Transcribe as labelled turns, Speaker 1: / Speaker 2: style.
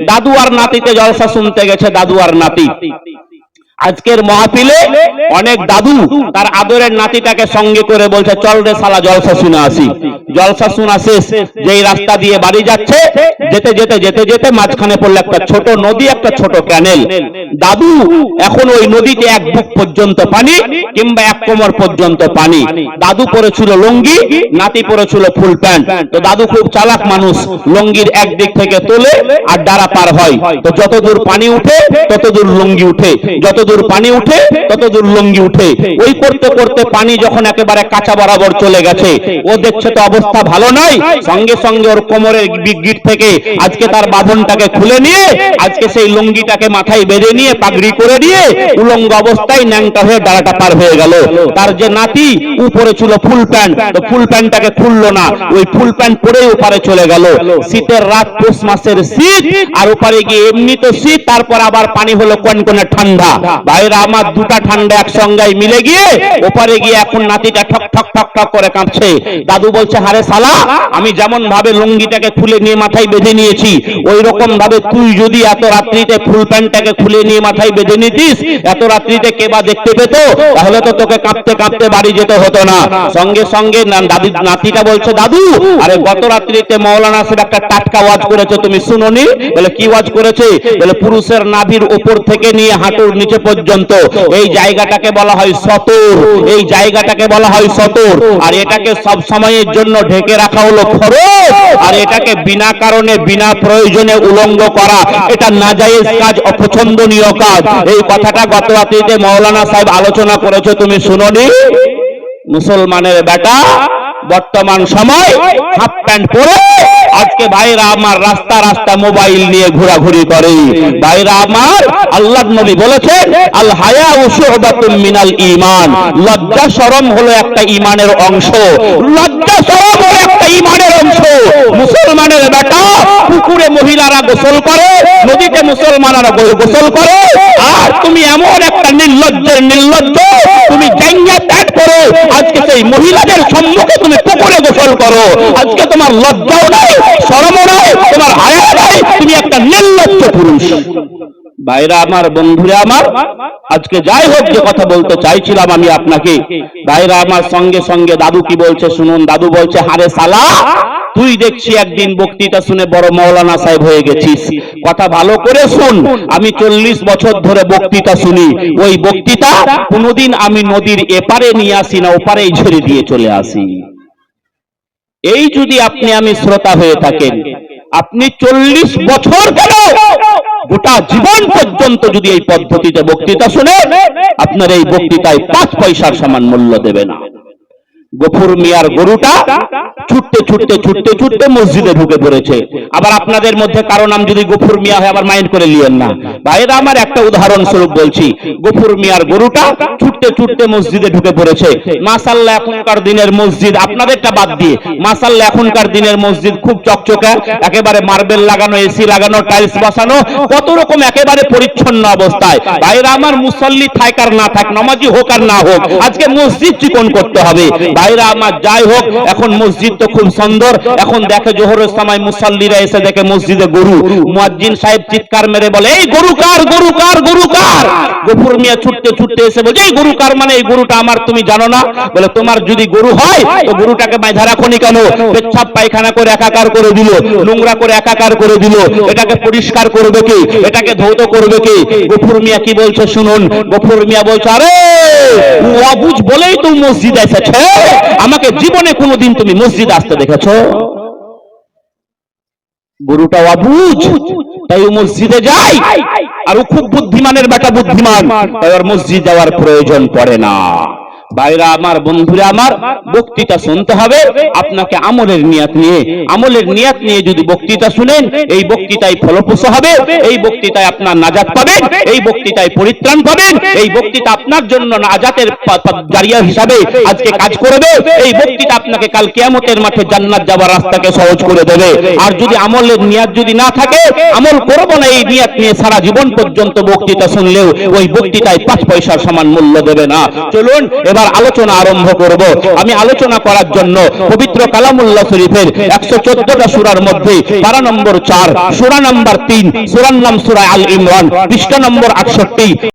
Speaker 1: দাদু আর নাতিতে জলসা শুনতে গেছে, দাদু আর নাতি। আজকের মাহফিলে অনেক দাদু তার আদরের নাতিটাকে সঙ্গে করে বলছে, চল রে শালা জলসা শুনে আসি। জলসা শোনা শেষ, যেই রাস্তা দিয়ে বাড়ি যাচ্ছে, যেতে যেতে যেতে যেতে মাঝখানে পড়লো একটা ছোট নদী, একটা ছোট ক্যানেল। দাদু এখন ওই নদীতে এক বুক পর্যন্ত পানি কিংবা এক কোমর পর্যন্ত পানি। দাদু পরেছিল লুঙ্গি, নাতি পরেছিল ফুল প্যান্ট। তো দাদু খুব চালাক মানুষ, লুঙ্গির একদিক থেকে তোলে আর ডারা পার হয়। তো যতদূর পানি উঠে ততদূর লুঙ্গি উঠে, যতদূর পানি উঠে ততদূর লুঙ্গি উঠে। ওই করতে করতে পানি যখন একেবারে কাঁচা বরাবর চলে গেছে, ও দেখছে তো অবস্থা ভালো নয়, সঙ্গে সঙ্গে ওর কোমরের গিট থেকে আজকে তার বাঁধনটাকে খুলে নিয়ে আজকে সেই লুঙ্গিটাকে মাথায় বেঁধে নিয়ে পাগড়ি করে দিয়ে উলঙ্গ অবস্থায় ন্যাংটা হয়ে ডালাটা পার হয়ে গেল। তার যে নাতি উপরে ছিল ফুল প্যান্ট, তো ফুল প্যান্টটাকে খুললো না, ওই ফুল প্যান্ট পরে ওপারে চলে গেল। শীতের রাত, পৌষ মাসের শীত, আর ওপারে গিয়ে এমনি তো শীত, তারপর আবার পানি হলো কনকনে ঠান্ডা। ভাইরা আমার, দুটা ঠান্ডা একসঙ্গে মিলে গিয়ে ওপারে গিয়ে এখন নাতিটা ঠক ঠক ঠক ঠক করে কাঁপছে। দাদু বলছে, হারে শালা, আমি যেমন ভাবে লুঙ্গিটাকে খুলে নিয়ে মাথায় বেঁধে নিয়েছি, ওই রকম ভাবে তুই যদি এত রাত্রিতে ফুল প্যান্টটাকে খুলে নিয়ে মাথায় বেঁধে নিতিস, এত রাত্রিতে কে বা দেখতে পেত, তাহলে তো তোকে কাঁপতে কাঁপতে বাড়ি যেতে হতো না। সঙ্গে সঙ্গে নাতিটা বলছে, দাদু, আরে গত রাত্রিতে মাওলানা সাহেব একটা টাটকা ওয়াজ করেছে, তুমি শুনোনি? বলে, কি ওয়াজ করেছে? বলে, পুরুষের নাভির উপর থেকে নিয়ে হাঁটুর নিচে পর্যন্ত এই জায়গাটাকে বলা হয় সতর, এই জায়গাটাকে বলা হয় সতর। আর এটাকে সব সময়ের জন্য ঢেকে রাখা হলো ফরজ, আর এটাকে বিনা কারণে বিনা প্রয়োজনে উলঙ্গ করা এটা নাজায়েজ কাজ, অপছন্দনীয় কাজ। এই কথাটা গত রাত্রিতে মাওলানা সাহেব আলোচনা করেছে, তুমি শুনোনি? মুসলমানের বেটা বর্তমান সময় হাফ প্যান্ট পরে আজকে ভাইরা আমার রাস্তা রাস্তা মোবাইল নিয়ে ঘোরাঘুরি করে। ভাইরা আমার, আল্লাহর নবী বলেছেন, আল হায়াউ শুবাতুম মিনাল ঈমান, লজ্জা শরম হলো একটা ঈমানের অংশ। লজ্জা শরম হলো একটা ঈমানের অংশ। মুসলমানের বেটা পুকুরে মহিলারা গোসল করে, নদীতে মুসলমানরা গোসল করে, আর তুমি এমন একটা নির্লজ্জ, তুমি জাঙ্গা প্যান্ট পরে আজকে সেই মহিলাদের সম্মুখে তুমি পুকুরে গোসল করো। আজকে তোমার লজ্জাও নাই, শরমও নাই, তোমার হায়া নাই, তুমি একটা নির্লজ্জ পুরুষ। ভাইরা আমার, বন্ধুরা আমার, আজকে যাই হোক, যে কথা বলতে চাইছিলাম আমি আপনাকে, ভাইরা আমার, সঙ্গে সঙ্গে দাদু কি বলছে শুনুন। দাদু বলছে, হারে শালা, তুই দেখছি একদিন বক্তৃতা শুনে বড় মাওলানা সাহেব হয়ে গেছিস। কথা ভালো করে শুন, আমি 40 বছর ধরে বক্তৃতা শুনি। ওই বক্তৃতা কোনোদিন আমি নদীর এপারে নিয়ে আসি না, ওপারেই ছেড়ে দিয়ে চলে আসি। এই যদি আপনি আমি শ্রোতা হয়ে থাকেন, আপনি 40 বছর কেন, গোটা জীবন পর্যন্ত যদি এই পদ্ধতিতে বক্তৃতা শুনে, আপনার এই বক্তৃতায় 5 পয়সার সমান মূল্য দেবে না। গফুর মিয়ার গরুটা ছুটতে ছুটতে ছুটতে ছুটতে মসজিদে ঢুকে পড়েছে। আবার আপনাদের মধ্যে কারো নাম যদি গফুর মিয়া হয়, আবার মাইন্ড করে নিয়েন না। ভাইরা আমার, একটা উদাহরণ স্বরূপ বলছি, গফুর মিয়ার গরুটা ছুটতে ছুটতে মসজিদে ঢুকে পড়েছে। মাশাআল্লাহ, এখনকার দিনের মসজিদ, আপনাদেরটা বাদ দিয়ে, মাশাআল্লাহ এখনকার দিনের মসজিদ খুব চকচকে, একেবারে মার্বেল লাগানো, এসি লাগানো, টাইলস বসানো, কত রকম একেবারে পরিচ্ছন্ন অবস্থায়। ভাইরা আমার, মুসল্লি থাক আর না থাক, নামাজি হোক আর না হোক, আজকে মসজিদ চিকন করতে হবে। ভাইরা আমার, যাই হোক, এখন মসজিদ তো খুব সুন্দর। এখন দেখে জোহরের সময় মুসল্লিরা এসে দেখে মসজিদে গরু, মুয়াজ্জিন সাহেব চিৎকার মেরে বলে, এই গরু কার, গরু কার, গরু কার? গফুর মিয়া ছুটতে ছুটতে এসে বলছে, এই গরু কার মানে? এই গরুটা আমার, তুমি জানো না? বলে, তোমার যদি গরু হয় তো গরুটাকে বাঁধা রাখোনি কেন? পেচ্ছাপ পায়খানা করে একাকার করে দিল, নোংরা করে একাকার করে দিল, এটাকে পরিষ্কার করবে কে? এটাকে ধৌত করবে কে? গফুর মিয়া কি বলছে শুনুন। গফুর মিয়া বলছে, আরে ও অবুঝ বলেই তো মসজিদ এসেছে, আমাকে জীবনে কোনোদিন তুমি মসজিদ আসতে দেখেছো? গরুটা অবুঝ, তাই ও মসজিদে যায়, আর ও খুব বুদ্ধিমানের বেটা, বুদ্ধিমান, তাই ওর মসজিদ যাওয়ার প্রয়োজন পড়ে না। ভাইরা আমার, বন্ধুরা আমার, বক্তৃতা শুনতে হবে আপনাকে আমলের নিয়ত নিয়ে। আমলের নিয়ত নিয়ে যদি বক্তৃতা শুনেন, এই বক্তৃতায় ফলপ্রসূ হবে, এই বক্তৃতায় আপনার নাজাত পাবেন, এই বক্তৃতায় পরিত্রাণ পাবেন, এই বক্তৃতা আপনার জন্য নাজাতের জারিয়া হিসাবে আজকে কাজ করবে। এই বক্তৃতা আপনাকে কাল কিয়ামতের মাঠে জান্নাত যাওয়ার রাস্তাকে সহজ করে দেবে। আর যদি আমলের নিয়ত যদি না থাকে, আমল করব না এই নিয়ত নিয়ে সারা জীবন পর্যন্ত বক্তৃতা শুনলেও ওই বক্তৃতায় 5 পয়সার সমান মূল্য দেবে না। চলুন এবার এবার আলোচনা আরম্ভ করব। আমি আলোচনা করার জন্য পবিত্র কালামুল্লাহ শরীফের 114টা সূরার মধ্যে পারা নম্বর 4, সূরা নম্বর 3, সূরার নাম সূরা আল ইমরান, পৃষ্ঠা নম্বর 68।